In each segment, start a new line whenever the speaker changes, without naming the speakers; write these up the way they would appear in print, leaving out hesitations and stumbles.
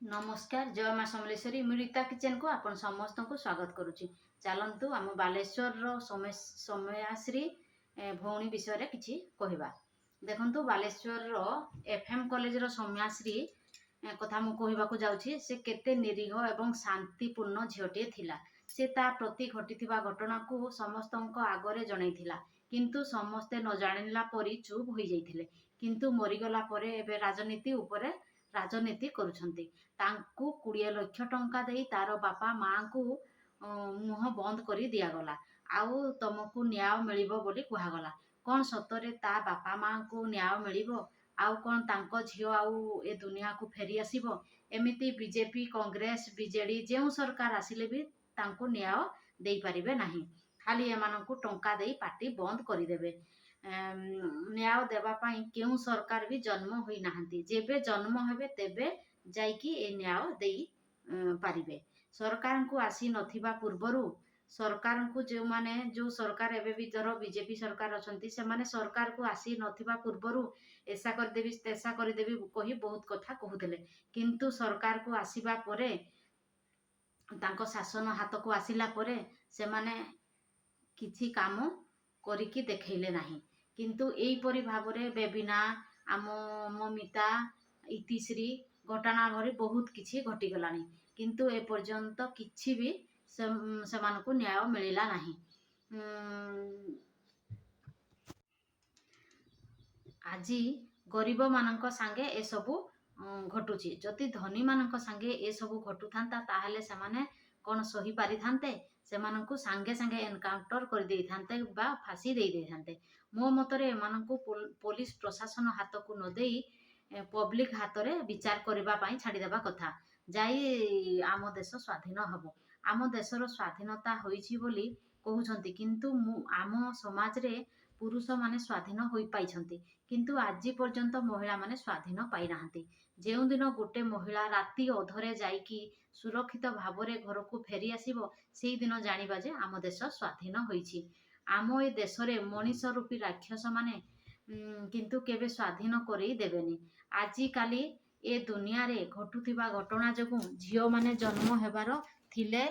नमस्कार जय माँ समलेश्वरी रीता किचन को आपण समस्त को स्वागत करुच्ची। चलतु आम बालेश्वर समयाश्री भौणी विषय किसी कहवा। देखु बालेश्वर एफएम कॉलेज समयाश्री कथा मु कहवाक जाऊँगी। से केते निरीह एवं शांतिपूर्ण झीटे थिला। से ता प्रति घटिथिबा घटना को समस्त आगरे जनईथिला, किंतु समस्ते न जानिला परी चुप हो जाइथिले। किंतु मरीगला परे एबे राजनीति उपरे राजनीति करुछंती। तांकु 20 लाख टंका देई तार बापा माँ को मुह बंद करी दियागला। आउ तुमको न्याय मिलिबो बोली कुहागला। कौन सतरे ता बापा माँ को न्याय मिलिबो? आउ कौन तांको झियो आउ ए दुनिया को फेरी आसीबो? एमिति बीजेपी कांग्रेस बीजेडी जेउ सरकार आसिले भी तांको न्याय देई परिबे नाही। खाली एमानंकु टंका देई पार्टी बंद करिदेबे। न्याय देवा पाई केउ सरकार भी जन्म होई नाहंती। जेबे जन्म हेबे तेबे जाइकी ए न्याय देई पारिबे। सरकार को आसी नथिबा पूर्वरु सरकार को जो सरकार एबे भी धर बीजेपी सरकार अछंती, से माने सरकार को आसी नथिबा पूर्वरु ऐसा कर देबी तेसा कर देबी कही बहुत कथा कहूतले। किंतु सरकार को आसीबा परे तांको शासन हाथ को आसिला परे से माने किछि काम करिकी देखैले नाही। किंतु एई परि भाबरे बेबिना आम ममिता इतिश्री घटना भरी बहुत किछि घटी गलानी, किंतु ए पर्यंत किछि भी सेमानकु न्याय मिलिला नाही। आजी गरीब मानक संगे ए सबु घटुची। जदि धनी मानक संगे ए सबु घटु थांता ताहले सेमाने कोन सही पारि थांते? सेमानकु संगे संगे एनकाउंटर कर दे थांते बा फांसी दे दे थांते। मो मतरे एमानकु पुलिस प्रशासन हाथ को न देई पब्लिक हाथ रे विचार करबा पाई छाड़ी देबा कथा। जाई आम देश स्वाधीन हबो। आम देशर स्वाधीनता होईची बोली कहउछंती, किंतु आम समाज रे पुरुष माने स्वाधीन होई पाइछंती, किंतु आज पर्यंत महिला माने स्वाधीन पाई नाहंती। जेउ दिन गोटे महिला राति अधरे जाइकी सुरक्षित भावरे घर को फेरी आसीबो, सेई दिन जानिबा जे आम देश स्वाधीन होईची। आम ए देश रे मनीष रूपी राक्षस माने किंतु केबे स्वाधीन करई देबेनी। आजी काली ए दुनिया रे घटुथिबा घटना जगु झियो माने जन्म हेबार थिले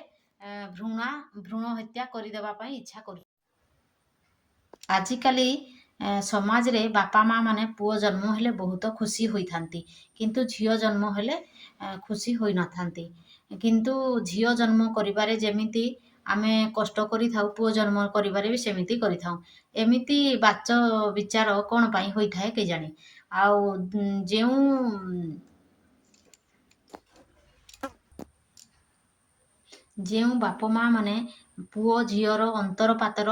भ्रूण हत्या करिदेबा पाई इच्छा कर। आजिकाली समाज रे बापा माँ माने पुओ जन्म हेले बहुत खुशी होई थांती, किंतु झियो जन्म हेले खुशी होई न थांती। किंतु झियो जन्म करिबारे जेमिति आमे कष्ट करि थाउ, पुओ जन्म करिबारे भी सेमिति करि थाउ। एमिति बाच विचार कोन पाई होई थाए के जानी। आउ जेउ बापा माँ माने पुओ झियोर अंतर पातर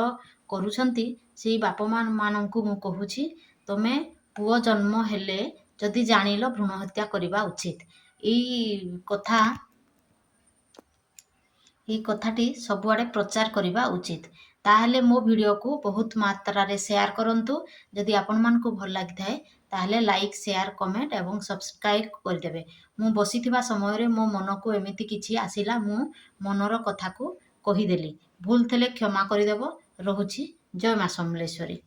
करुछंती, सेई बापा माँ मानंकु मु कहूछि, तमे पुओ जन्म हेले जदि जानिलो भ्रूण हत्या करिबा उचित। ई कथाटी सबुआडे प्रचार करिबा उचित। ताहले मो वीडियो को बहुत मात्रा रे शेयर करंतु। जदि आपण मानकु भल लागि थाए ताहले लाइक शेयर कमेंट एवं सब्सक्राइब कर देबे। मु बसिथिबा समय रे मो मन को एमिति किछि आसिला, मु मनर कथा को कहि देली। भूल थेले क्षमा करि देबो। रहुछि। जय माँ समलेश्वरी।